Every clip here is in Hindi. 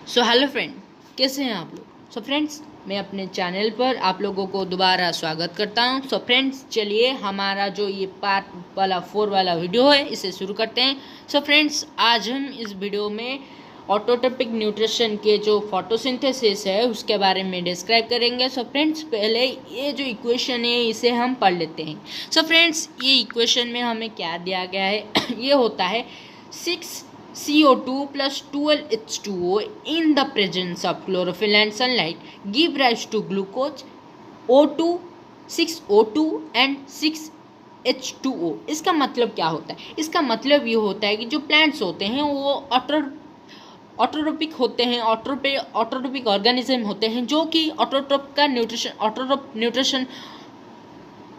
सो हेलो फ्रेंड, कैसे हैं आप लोग। सो फ्रेंड्स, मैं अपने चैनल पर आप लोगों को दोबारा स्वागत करता हूं। सो फ्रेंड्स, चलिए हमारा जो ये पार्ट वाला 4 वाला वीडियो है इसे शुरू करते हैं। सो फ्रेंड्स, आज हम इस वीडियो में ऑटोट्रोपिक न्यूट्रिशन के जो फोटोसिंथेसिस है उसके बारे में डिस्क्राइब करेंगे। सो फ्रेंड्स, पहले ये जो इक्वेशन है इसे हम पढ़ लेते हैं। सो फ्रेंड्स, ये इक्वेशन में हमें क्या दिया गया है ये होता है 6CO2 plus 12H2O in the presence of chlorophyll and sunlight give rise to glucose, O2, 6O2 and 6H2O। इसका मतलब क्या होता है? इसका मतलब ये होता है कि जो प्लांट्स होते हैं वो ऑटोट्रोपिक होते हैं, ऑटोट्रोपिक ऑर्गेनिज्म होते हैं जो कि ऑटोट्रोप न्यूट्रिशन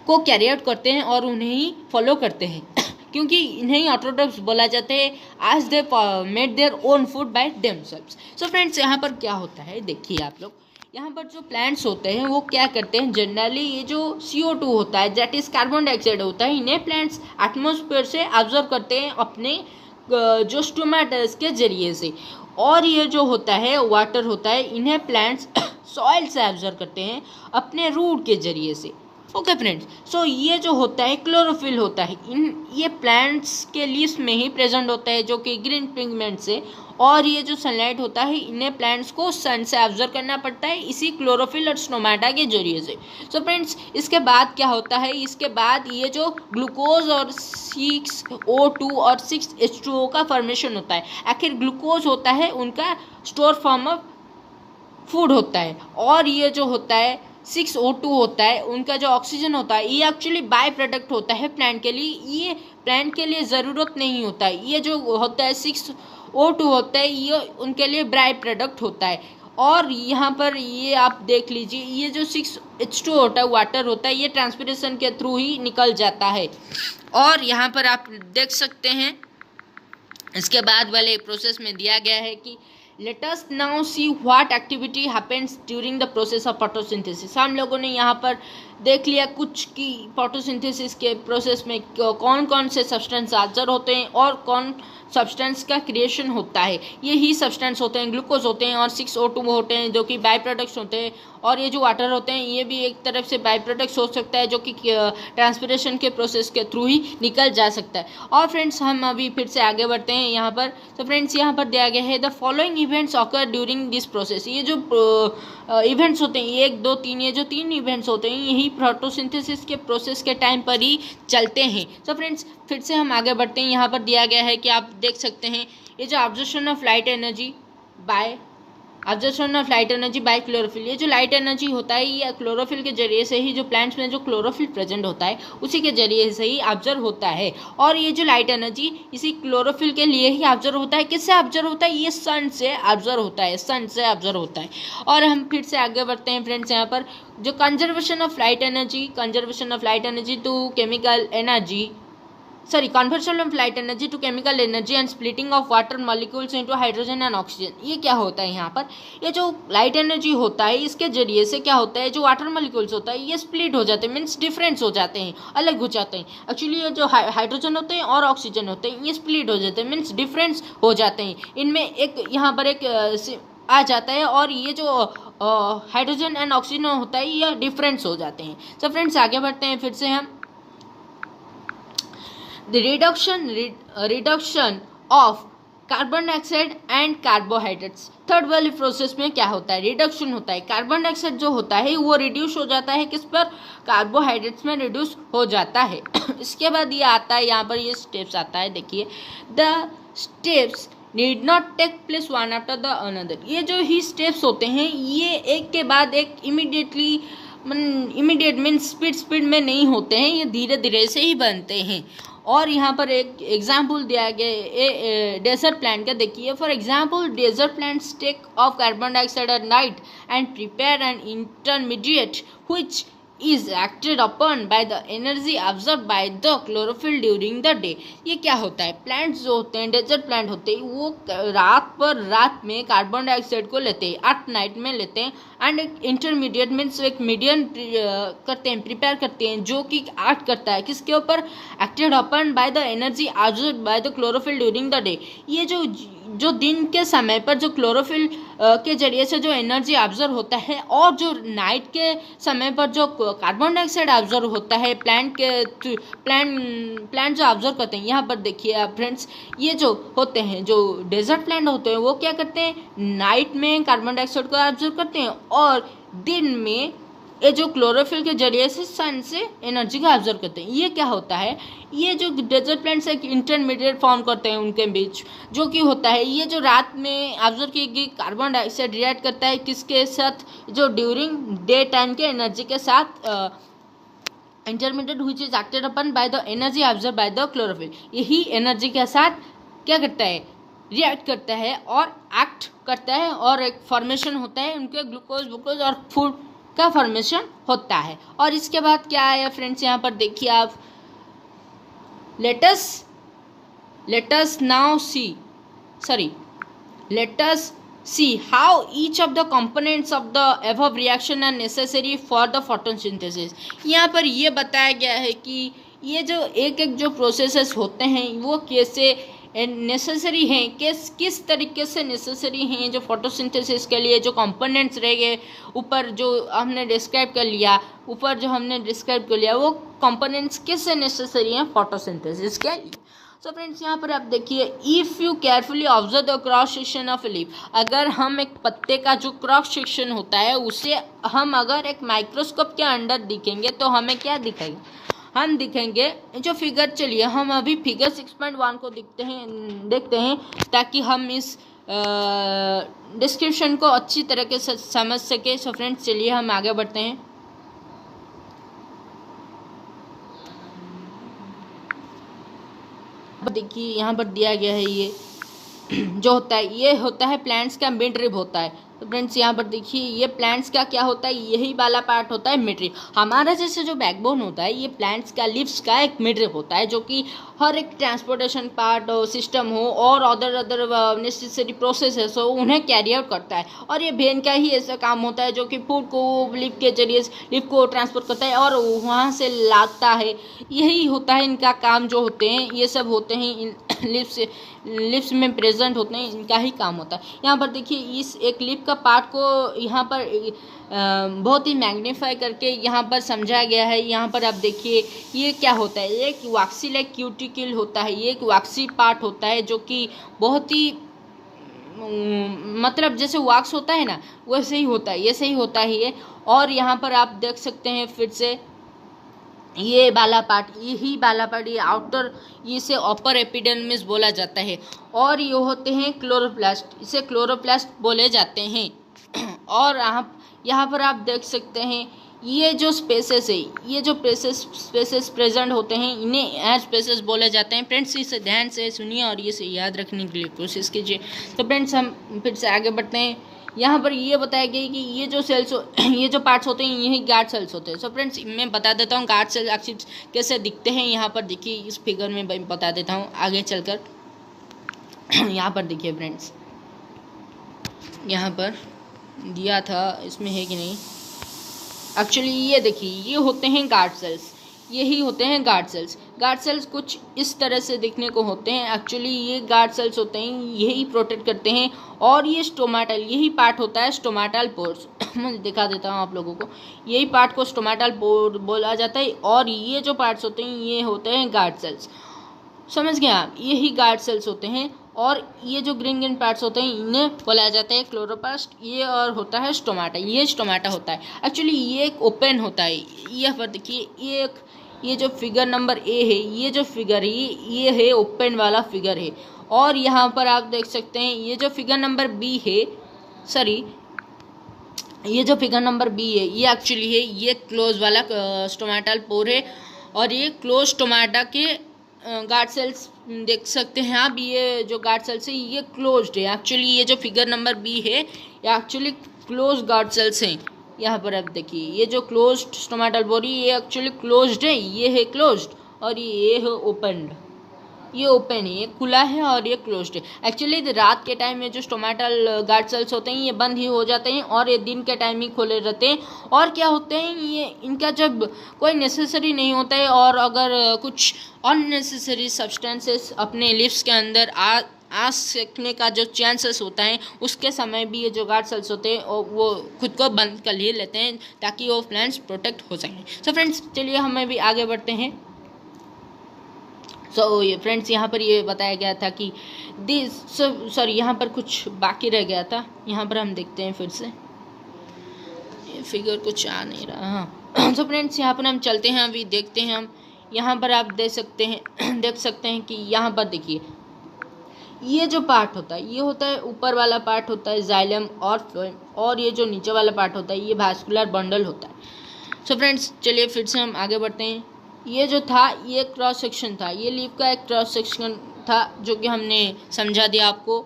को कैरी आउट करते हैं और उन्हें ही फॉलो करते हैं क्योंकि इन्हें ऑटोट्रोप्स बोला जाता है आज they made their own food by themselves. So friends, यहाँ पर क्या होता है देखिए आप लोग, यहाँ पर जो प्लांट्स होते हैं वो क्या करते हैं, जनरली ये जो CO2 होता है दैट इज कार्बन डाइऑक्साइड होता है, इन्हें प्लांट्स एटमॉस्फेयर से ऑब्जर्व करते हैं अपने जो स्टोमेटस के जरिए से। और ये जो होता है वाटर होता है, इन्हें प्लांट्स सॉइल से ऑब्जर्व करते हैं अपने रूट के जरिए से। ओके फ्रेंड्स, सो ये जो होता है क्लोरोफिल होता है, ये प्लांट्स के लीव्स में ही प्रेजेंट होता है जो कि ग्रीन पिगमेंट से। और ये जो सनलाइट होता है इन्हें प्लांट्स को सन से ऑब्जर्व करना पड़ता है इसी क्लोरोफिल और स्टोमेटा के जरिए से। सो फ्रेंड्स, इसके बाद क्या होता है, इसके बाद ये जो ग्लूकोज और 6O2 और 6H2O का फॉर्मेशन होता है। आखिर ग्लूकोज होता है उनका स्टोर फॉर्म ऑफ फूड होता है, और ये जो होता है 6O2 होता है उनका जो ऑक्सीजन होता है, ये एक्चुअली बाय प्रोडक्ट होता है प्लांट के लिए। ये प्लांट के लिए ज़रूरत नहीं होता है। ये जो होता है 6O2 होता है ये उनके लिए बाय प्रोडक्ट होता है। और यहाँ पर ये आप देख लीजिए, ये जो 6H2 होता है वाटर होता है, ये ट्रांसपिरेशन के थ्रू ही निकल जाता है। और यहाँ पर आप देख सकते हैं इसके बाद वाले प्रोसेस में दिया गया है कि let us now see what activity happens during the process of photosynthesis। हम लोगों ने यहाँ पर देख लिया कुछ कि फोटोसिंथेसिस के प्रोसेस में कौन कौन से सब्सटेंस ऑब्जर्व होते हैं और कौन सब्सटेंस का क्रिएशन होता है। यही सब्सटेंस होते हैं, ग्लूकोज होते हैं और 6O2 होते हैं जो कि बाई प्रोडक्ट्स होते हैं। और ये जो वाटर होते हैं ये भी एक तरफ से बाई प्रोडक्ट्स हो सकता है जो कि ट्रांसपिरेशन के प्रोसेस के थ्रू ही निकल जा सकता है। और फ्रेंड्स, हम अभी फिर से आगे बढ़ते हैं यहाँ पर। तो फ्रेंड्स, यहाँ पर दिया गया है the following events occur during this process. ये जो इवेंट्स होते हैं 1, 2, 3, ये जो 3 इवेंट्स होते हैं यही फोटोसिंथेसिस के प्रोसेस के टाइम पर ही चलते हैं। तो फ्रेंड्स, फिर से हम आगे बढ़ते हैं। यहाँ पर दिया गया है कि आप देख सकते हैं ये जो observation of light energy by chlorophyll, ये जो लाइट एनर्जी होता है ये क्लोरोफिल के जरिए से ही, जो प्लांट्स में जो क्लोरोफिल प्रेजेंट होता है उसी के जरिए से ही ऑब्जर्व होता है। और ये जो लाइट एनर्जी इसी क्लोरोफिल के लिए ही ऑब्जर्व होता है। किससे ऑब्जर्व होता है? ये सन से ऑब्जर्व होता है। और हम फिर से आगे बढ़ते हैं फ्रेंड्स। यहाँ पर जो conservation of light energy to chemical energy, conversion of light energy to chemical energy and splitting of water molecules into hydrogen and oxygen। ये क्या होता है यहाँ पर? ये जो लाइट एनर्जी होता है इसके जरिए से क्या होता है, जो वाटर मॉलिक्यूल्स होता है ये स्प्लिट हो जाते हैं, मीन्स डिफरेंस हो जाते हैं, अलग हो जाते हैं। एक्चुअली ये जो हाइड्रोजन होते हैं और ऑक्सीजन होते हैं ये स्प्लिट हो जाते हैं, मीन्स डिफरेंस हो जाते हैं। इनमें एक यहाँ पर एक आ जाता है और ये जो हाइड्रोजन एंड ऑक्सीजन होता है ये डिफरेंस हो जाते हैं। तो फ्रेंड्स, आगे बढ़ते हैं फिर से हम। The reduction of carbon dioxide and carbohydrates. Third वाले प्रोसेस में क्या होता है, रिडक्शन होता है। कार्बन डाइऑक्साइड जो होता है वो रिड्यूस हो जाता है, किस पर? कार्बोहाइड्रेट्स में रिड्यूस हो जाता है। इसके बाद ये आता है, यहाँ पर ये स्टेप्स आता है, देखिए the steps need not take place one after the another. ये जो ही स्टेप्स होते हैं ये एक के बाद एक इमीडिएट मीन्स स्पीड में नहीं होते हैं, ये धीरे धीरे से ही बनते हैं। और यहाँ पर एक एग्जाम्पल दिया गया डेजर्ट प्लांट का, देखिए for example desert plants take off carbon dioxide at night and prepare an intermediate which is acted upon by the energy absorbed by the chlorophyll during the day। ये क्या होता है, प्लांट्स जो होते हैं डेजर्ट प्लांट होते हैं वो रात में कार्बन डाइऑक्साइड को लेते हैं, एट नाइट में लेते हैं एंड एक इंटरमीडिएट मीन्स एक मीडियम करते हैं, प्रिपेयर करते हैं जो कि एक्ट करता है किसके ऊपर, acted upon by the energy absorbed by the chlorophyll during the day. ये जो जो दिन के समय पर जो क्लोरोफिल के जरिए से जो एनर्जी ऑब्जर्व होता है और जो नाइट के समय पर जो कार्बन डाइऑक्साइड ऑब्जर्व होता है प्लांट जो ऑब्जर्व करते हैं, यहाँ पर देखिए आप फ्रेंड्स, ये जो होते हैं जो डेजर्ट प्लांट होते हैं वो क्या करते हैं, नाइट में कार्बन डाइऑक्साइड को ऑब्जर्व करते हैं और दिन में ये जो क्लोरोफिल के जरिए से सन से एनर्जी को ऑब्जर्व करते हैं। ये क्या होता है, ये जो डेजर्ट प्लांट्स एक इंटरमीडिएट फॉर्म करते हैं उनके बीच, जो कि होता है ये जो रात में ऑब्जर्व की गई कार्बन डाइऑक्साइड रिएक्ट करता है किसके साथ, जो ड्यूरिंग डे टाइम के एनर्जी के साथ intermediate which is acted upon by the energy observe by the chlorophyll. यही एनर्जी के साथ क्या करता है, रिएक्ट करता है और एक्ट करता है और एक फॉर्मेशन होता है उनके ग्लूकोज और फूड का फॉर्मेशन होता है। और इसके बाद क्या है फ्रेंड्स, यहाँ पर देखिए आप, latus see how each of the components of the above reaction are necessary for the photosynthesis। यहाँ पर ये बताया गया है कि ये जो एक जो प्रोसेसेस होते हैं वो कैसे नेसेसरी हैं, किस तरीके से नेसेसरी हैं जो फोटोसिंथेसिस के लिए, जो कंपोनेंट्स रह गए ऊपर जो हमने डिस्क्राइब कर लिया वो कंपोनेंट्स किससे नेसेसरी हैं फोटोसिंथेसिस के लिए। सो फ्रेंड्स यहाँ पर आप देखिए, if you carefully observe the cross section of leaf, अगर हम एक पत्ते का जो क्रॉस सेक्शन होता है उसे हम अगर एक माइक्रोस्कोप के अंदर दिखेंगे तो हमें क्या दिखेगा, हम दिखेंगे जो फिगर, चलिए हम अभी फिगर 6.1 को देखते हैं ताकि हम इस डिस्क्रिप्शन को अच्छी तरीके से समझ सके। सो फ्रेंड्स चलिए हम आगे बढ़ते हैं। देखिए यहाँ पर दिया गया है, ये जो होता है ये होता है प्लांट्स का मिड रिब होता है। तो फ्रेंड्स यहाँ पर देखिए, ये प्लांट्स का क्या होता है, यही वाला पार्ट होता है मिड रिब। हमारा जैसे जो बैकबोन होता है ये प्लांट्स का लीव्स का एक मिड रिब होता है, जो कि हर एक ट्रांसपोर्टेशन पार्ट हो, सिस्टम हो और अदर नेसेसरी प्रोसेस हो उन्हें कैरी आउट करता है। और ये वेन का ही ऐसा काम होता है जो कि फूड को लीफ के जरिए लीफ को ट्रांसपोर्ट करता है और वहाँ से लाता है। यही होता है इनका काम, जो होते हैं ये सब होते हैं लिप्स में प्रेजेंट होते हैं, इनका ही काम होता है। यहाँ पर देखिए, इस एक लिप का पार्ट को यहाँ पर बहुत ही मैग्नीफाई करके यहाँ पर समझाया गया है। यहाँ पर आप देखिए ये क्या होता है, एक वैक्सी लाइक क्यूटिकल होता है, ये एक वैक्सी पार्ट होता है जो कि बहुत ही मतलब जैसे वैक्स होता है ना वैसे ही होता है, ये सही होता ही है। और यहाँ पर आप देख सकते हैं फिर से ये वाला पार्ट, ये आउटर, इसे अपर एपिडर्मिस बोला जाता है। और ये होते हैं क्लोरोप्लास्ट, इसे क्लोरोप्लास्ट बोले जाते हैं। और आप यहाँ पर आप देख सकते हैं ये जो स्पेसेस है, ये जो स्पेसेस प्रेजेंट होते हैं इन्हें एयर स्पेसेस बोले जाते हैं। फ्रेंड्स इसे ध्यान से सुनिए और इसे याद रखने के लिए कोशिश कीजिए। तो फ्रेंड्स हम फिर से आगे बढ़ते हैं। यहाँ पर ये बताया गया कि ये जो सेल्स ये जो पार्ट्स होते हैं यही गार्ड सेल्स होते हैं। सो फ्रेंड्स मैं बता देता हूँ गार्ड सेल्स आखिर कैसे दिखते हैं। यहाँ पर देखिए इस फिगर में बता देता हूँ आगे चलकर। यहाँ पर देखिए फ्रेंड्स, यहाँ पर दिया था, इसमें है कि नहीं, एक्चुअली ये देखिए ये होते हैं गार्ड सेल्स, यही होते हैं गार्ड सेल्स। गार्ड सेल्स कुछ इस तरह से दिखने को होते हैं। एक्चुअली ये गार्ड सेल्स होते हैं, यही प्रोटेक्ट करते हैं। और ये स्टोमाटल, यही पार्ट होता है स्टोमाटल पोर्स। मैं दिखा देता हूँ आप लोगों को, यही पार्ट को स्टोमाटल पोर बोला जाता है। और ये जो पार्ट्स होते हैं ये होते हैं गार्ड सेल्स, समझ गए आप, यही गार्ड सेल्स होते हैं। और ये जो ग्रीन पार्ट्स होते हैं इन्हें बोला जाता है क्लोरोप्लास्ट। ये और होता है स्टोमाटा, ये स्टोमाटा होता है। एक्चुअली ये एक ओपन होता है। ये पर देखिए ये जो फिगर नंबर ए है, ये जो फिगर है ये है ओपन वाला फिगर है। और यहाँ पर आप देख सकते हैं ये जो फिगर नंबर बी है, सॉरी ये जो फिगर नंबर बी है ये एक्चुअली है ये क्लोज वाला स्टोमाटल पोर है। और ये क्लोज स्टोमाटा के गार्ड सेल्स देख सकते हैं आप। ये जो गार्ड सेल्स है ये क्लोज्ड है। एक्चुअली ये जो फिगर नंबर बी है ये एक्चुअली क्लोज गार्ड सेल्स हैं। यहाँ पर आप देखिए ये जो क्लोज्ड स्टोमाटल पोर ये एक्चुअली क्लोज्ड है, ये है क्लोज्ड और ये है ओपन्ड। ये ओपन है, ये खुला है और ये क्लोज्ड है। एक्चुअली रात के टाइम में जो स्टोमाटल गार्ड सेल्स होते हैं ये बंद ही हो जाते हैं और ये दिन के टाइम ही खोले रहते हैं। और क्या होते हैं ये, इनका जब कोई नेसेसरी नहीं होता है और अगर कुछ अननेसेसरी सब्सटेंसेस अपने लिप्स के अंदर आ सकने का जो चांसेस होता है उसके समय भी ये जो गार्ड सेल्स होते हैं वो खुद को बंद कर लिए लेते हैं ताकि वो प्लांट्स प्रोटेक्ट हो सकें। सो फ्रेंड्स चलिए हमें भी आगे बढ़ते हैं। ये फ्रेंड्स यहाँ पर ये बताया गया था कि सॉरी यहाँ पर कुछ बाकी रह गया था, यहाँ पर हम देखते हैं फिर से, ये फिगर कुछ आ नहीं रहा। हाँ सो फ्रेंड्स यहाँ पर हम चलते हैं, अभी देखते हैं हम। यहाँ पर आप देख सकते हैं कि यहाँ पर देखिए ये जो पार्ट होता है ये होता है ऊपर वाला पार्ट होता है जाइलम और फ्लोएम, और ये जो नीचे वाला पार्ट होता है ये वास्कुलर बंडल होता है। सो फ्रेंड्स चलिए फिर से हम आगे बढ़ते हैं। ये जो था ये क्रॉस सेक्शन था, ये लीफ का एक क्रॉस सेक्शन था जो कि हमने समझा दिया आपको।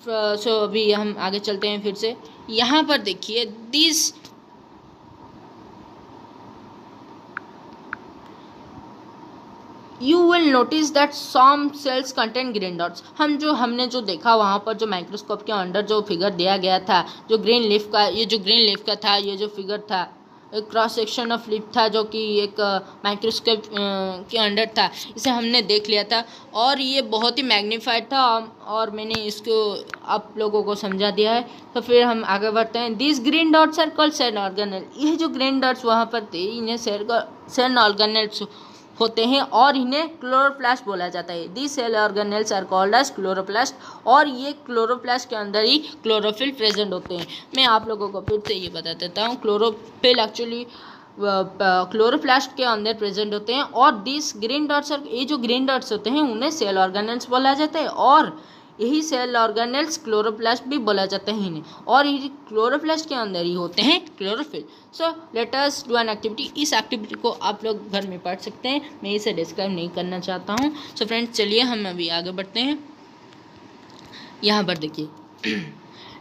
अभी हम आगे चलते हैं फिर से। यहाँ पर देखिए this you will notice that some cells contain green dots. हमने जो देखा वहाँ पर जो माइक्रोस्कोप के अंडर जो फिगर दिया गया था, जो ग्रीन लीफ का, ये जो ग्रीन लीफ का था, ये जो फिगर था एक क्रॉस सेक्शन ऑफ लीफ था जो कि एक माइक्रोस्कोप के अंडर था, इसे हमने देख लिया था और ये बहुत ही मैग्नीफाइड था और मैंने इसको आप लोगों को समझा दिया है। तो फिर हम आगे बढ़ते हैं। This green dots are called cell organelle. ये जो ग्रीन डॉट्स वहाँ पर थे इन्हें सेल ऑर्गेनेल्स होते हैं और इन्हें क्लोरोप्लास्ट बोला जाता है। The cell organelles are called as chloroplast, और ये क्लोरोप्लास्ट के अंदर ही क्लोरोफिल प्रेजेंट होते हैं। मैं आप लोगों को फिर से ये बता देता हूँ, क्लोरोफिल एक्चुअली क्लोरोप्लास्ट के अंदर प्रेजेंट होते हैं और दिस ग्रीन डॉट्स, ये जो ग्रीन डॉट्स होते हैं उन्हें सेल ऑर्गेनेल्स बोला जाता है और यही सेल ऑर्गेनेल्स क्लोरोप्लास्ट भी बोला जाता है इन्हें, और ये क्लोरोप्लास्ट के अंदर ही होते हैं chlorophyll. So let us do an activity. इस एक्टिविटी को आप लोग घर में पढ़ सकते हैं, मैं इसे डिस्क्राइब नहीं करना चाहता हूँ। सो फ्रेंड्स चलिए हम अभी आगे बढ़ते हैं। यहाँ पर देखिए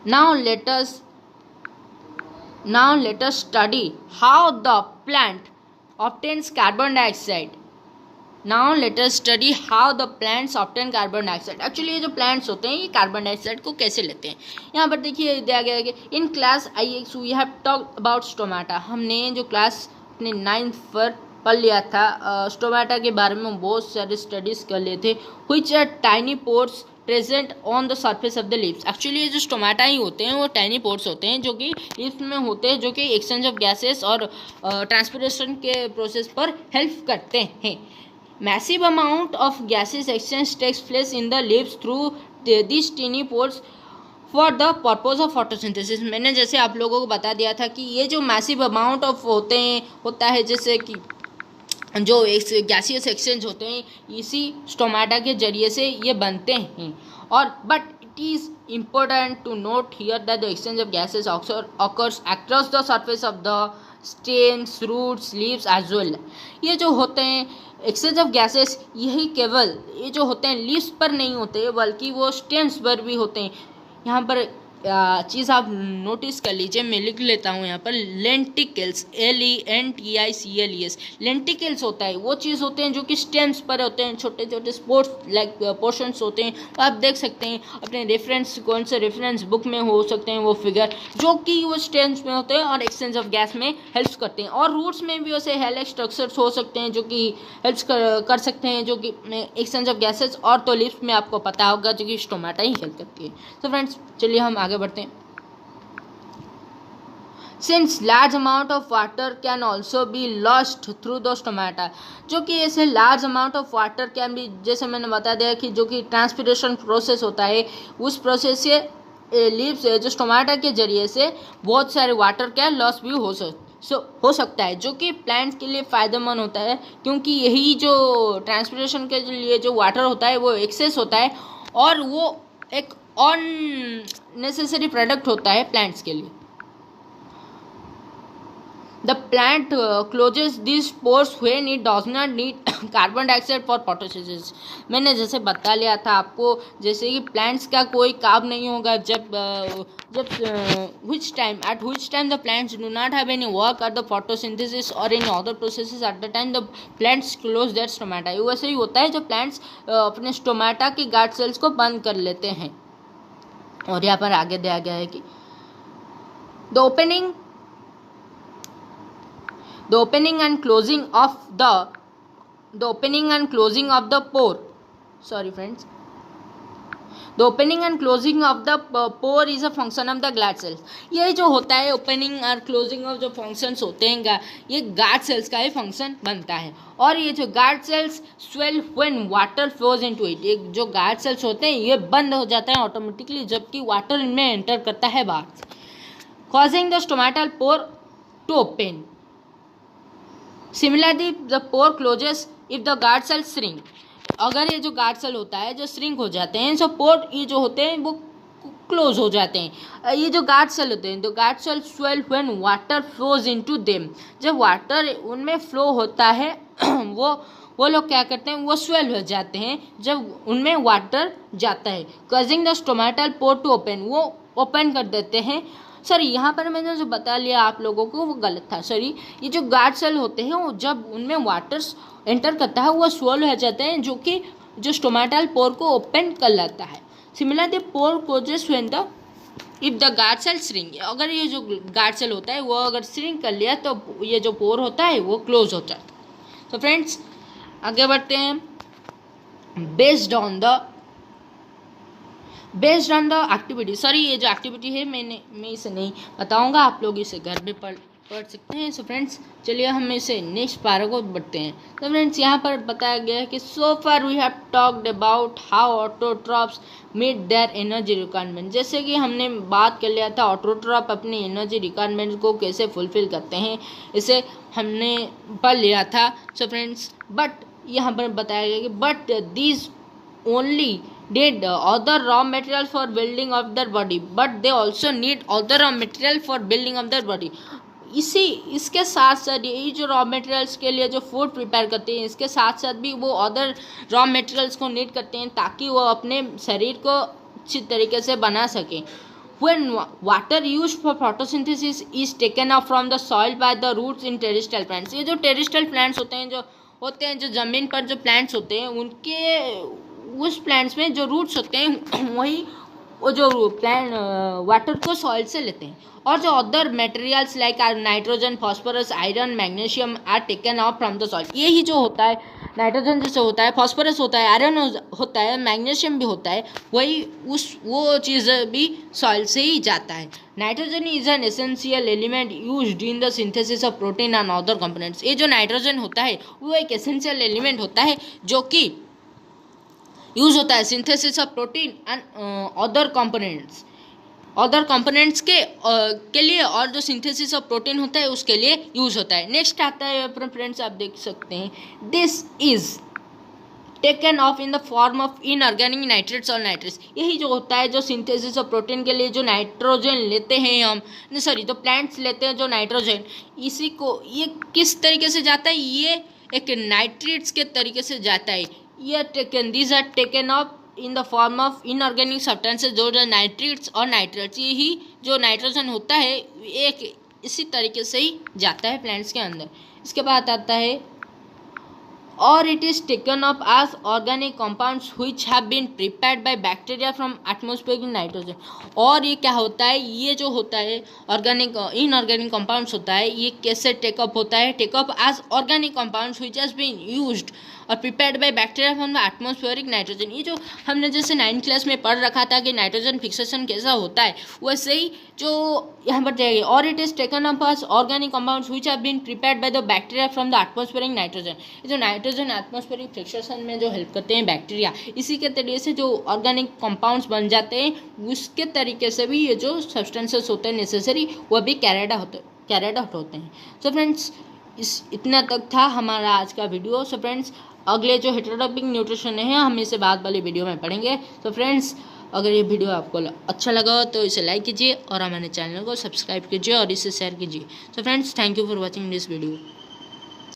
now let us study how the plant obtains carbon dioxide. Now let us study how the plants obtain carbon dioxide. Actually ये जो प्लांट्स होते हैं ये कार्बन डाइऑक्साइड को कैसे लेते हैं, यहाँ पर देखिए दिया गया है कि in class IX we have talked about stomata. हमने जो क्लास अपने 9th पर पढ़ लिया था स्टोमाटा के बारे में बहुत सारे स्टडीज़ कर लिए थे। Which are tiny pores present on the surface of the leaves. Actually ये जो स्टोमाटा ही होते हैं वो टाइनी पोर्स होते हैं जो कि लीव्स में होते हैं, जो कि एक्सचेंज ऑफ गैसेस और ट्रांसपिरेशन के प्रोसेस पर हेल्प करते हैं। Massive amount of gases exchange takes place in the leaves through these tiny pores for the purpose of photosynthesis। मैंने जैसे आप लोगों को बता दिया था कि ये जो मैसिव अमाउंट ऑफ होता है जैसे कि जो गैसियस एक्सचेंज होते हैं इसी स्टोमाटा के जरिए से ये बनते हैं। और but it is important to note here that the exchange of gases occurs across the surface of the stems, roots, leaves as well। ये जो होते हैं एक्सचेंज ऑफ गैसेस यही केवल ये जो होते हैं लीव्स पर नहीं होते बल्कि वो स्टेम्स पर भी होते हैं। यहाँ पर चीज़ आप नोटिस कर लीजिए, मैं लिख लेता हूँ यहाँ पर लेंटिकल्स, LENTICLES। लेंटिकल्स होता है वो चीज़ होते हैं जो कि स्टेम्स पर होते हैं, छोटे छोटे स्पोर्ट्स लाइक पोर्शंस होते हैं। आप देख सकते हैं अपने रेफरेंस, कौन से रेफरेंस बुक में हो सकते हैं वो फिगर जो कि वो स्टेम्स में होते हैं और एक्सचेंज ऑफ गैस में हेल्प करते हैं। और रूट्स में भी वैसे हेलिक्स स्ट्रक्चर्स हो सकते हैं जो कि हेल्प कर सकते हैं जो कि एक्सचेंज ऑफ गैसेस। और तो लीव्स में आपको पता होगा जो कि स्टोमाटा ही हेल्प करती है। तो फ्रेंड्स चलिए हम आगे बढ़ते हैं। Since large amount of water can also be lost through the stomata, जो कि ऐसे large amount of water can be, जैसे मैंने बता दिया कि जो कि ट्रांसपिरेशन प्रोसेस होता है उस प्रोसेस से लीव्स जो स्टोमाटा के जरिए से बहुत सारे वाटर का लॉस भी हो सकता है जो कि प्लांट के लिए फ़ायदेमंद होता है, क्योंकि यही जो ट्रांसपिरेशन के लिए जो वाटर होता है वो एक्सेस होता है और वो एक अननेसेसरी प्रोडक्ट होता है प्लांट्स के लिए। The plant closes these pores when it does not need carbon dioxide for photosynthesis। मैंने जैसे बता लिया था आपको जैसे कि प्लांट्स का कोई काम नहीं होगा जब which time the plants do not have any work at the photosynthesis or any other processes at the time the plants close their stomata। ये वैसे ही होता है जब प्लांट्स अपने स्टोमाटा की गार्ड सेल्स को बंद कर लेते हैं। और यहाँ पर आगे दिया गया है कि the opening and closing of the pore, sorry friends, the opening and closing of the pour is a function of the guard cells. ये जो होता है ओपनिंग और क्लोजिंग ऑफ जो फंक्शंस होते हैं ये गार्ड सेल्स का ही फंक्शन बनता है। और ये जो guard cells swell when water flows into it, ये जो गार्ड सेल्स होते हैं ये बंद हो जाता है ऑटोमेटिकली जबकि वाटर इनमें एंटर करता है बाहर से, causing the stomatal pore to open. Similarly, the pore closes if the guard cells shrink. अगर ये जो गार्ड सेल होता है जो श्रिंक हो जाते हैं सो पोर ये जो होते हैं वो क्लोज हो जाते हैं। ये जो गार्ड सेल होते हैं तो guard cell swell when water flows into them, जब वाटर उनमें फ्लो होता है वो लोग क्या करते हैं वो स्वेल हो जाते हैं जब उनमें वाटर जाता है, causing the stomatal pore to open, वो ओपन कर देते हैं। सॉरी यहाँ पर मैंने जो बता लिया आप लोगों को वो गलत था, सॉरी। ये जो गार्ड सेल होते हैं वो जब उनमें वाटर एंटर करता है वो स्वेल हो जाते हैं जो कि जो स्टोमेटल पोर को ओपन कर लेता है। Similarly pore closes when the if the guard cell shrink, अगर ये जो गार्ड सेल होता है वो अगर श्रिंक कर लिया तो ये जो पोर होता है वो क्लोज हो जाता है। तो फ्रेंड्स आगे बढ़ते हैं। Based on the activity, sorry ये जो एक्टिविटी है मैं इसे नहीं बताऊंगा, आप लोग इसे घर में पढ़ सकते हैं। सो फ्रेंड्स चलिए हम इसे नेक्स्ट पारा को बढ़ते हैं। तो फ्रेंड्स यहाँ पर बताया गया है कि so far we have talked about how autotrophs meet their energy requirement. जैसे कि हमने बात कर लिया था ऑटोट्रॉप अपनी एनर्जी रिक्वायरमेंट को कैसे फुलफिल करते हैं, इसे हमने पढ़ लिया था। सो फ्रेंड्स बट यहाँ पर बताया गया कि but these only did other raw materials for building of their body, but they also need other raw material for building of their body। इसके साथ साथ ये जो रॉ मटेरियल्स के लिए जो फूड प्रिपेयर करते हैं इसके साथ साथ भी वो अदर रॉ मटेरियल्स को नीड करते हैं ताकि वो अपने शरीर को अच्छी तरीके से बना सकें। When water used for photosynthesis is taken up from the soil by the roots in terrestrial plants, ये जो टेरेस्ट्रियल प्लांट्स होते हैं जो ज़मीन पर जो प्लांट्स होते हैं उनके उस प्लांट्स में जो रूट्स होते हैं वही वो जो प्लांट वाटर को सॉइल से लेते हैं। और जो other materials like nitrogen phosphorus iron magnesium are taken out from the soil. यही जो होता है नाइट्रोजन जैसे होता है, फॉस्फोरस होता है, आयरन होता है, मैग्नीशियम भी होता है, वही वो चीज़ भी सॉइल से ही जाता है। Nitrogen is an essential element used in the synthesis of protein and other components. ये जो नाइट्रोजन होता है वो एक एसेंशियल एलिमेंट होता है जो कि यूज होता है synthesis of protein and other components के लिए, और जो सिंथेसिस ऑफ प्रोटीन होता है उसके लिए यूज होता है। नेक्स्ट आता है फ्रेंड्स आप देख सकते हैं this is taken of in the form of inorganic nitrates और नाइट्रेट्स। यही जो होता है जो सिंथेसिस ऑफ प्रोटीन के लिए जो नाइट्रोजन लेते हैं हम तो प्लांट्स लेते हैं जो नाइट्रोजन, इसी को ये किस तरीके से जाता है, ये एक नाइट्रेट्स के तरीके से जाता है। ये these are taken up in the form of inorganic substances जो नाइट्रेट्स और नाइट्रेट्स, यही जो नाइट्रोजन होता है एक इसी तरीके से ही जाता है प्लांट्स के अंदर। इसके बाद आता है और it is taken up as organic compounds which have been prepared by bacteria from atmospheric nitrogen. और ये क्या होता है, ये जो होता है ऑर्गेनिक इनऑर्गेनिक कंपाउंड्स होता है ये कैसे टेकअप होता है, take up as organic compounds which has been used और prepared by bacteria from the atmospheric nitrogen. ये जो हमने जैसे 9th क्लास में पढ़ रखा था कि नाइट्रोजन फिक्सेशन कैसा होता है, वैसे ही जो यहाँ पर जाएगी और it is taken up as organic compounds which have been prepared by the bacteria from the atmospheric nitrogen. ये जो नाइट्रोजन एटमॉस्फेरिक फिक्सेशन में जो हेल्प करते हैं बैक्टीरिया, इसी के तरीके से जो ऑर्गेनिक कंपाउंड्स बन जाते हैं उसके तरीके से भी ये जो सब्सटेंसेस होते हैं नेसेसरी वो भी कैरिड आउट होते हैं। सो फ्रेंड्स इतना तक था हमारा आज का वीडियो। सो फ्रेंड्स अगले जो हेटेरोटॉपिक न्यूट्रिशन है हम इसे बाद वाली वीडियो में पढ़ेंगे। तो फ्रेंड्स अगर ये वीडियो आपको अच्छा लगा हो तो इसे लाइक कीजिए और हमारे चैनल को सब्सक्राइब कीजिए और इसे शेयर कीजिए। तो friends thank you for watching this video.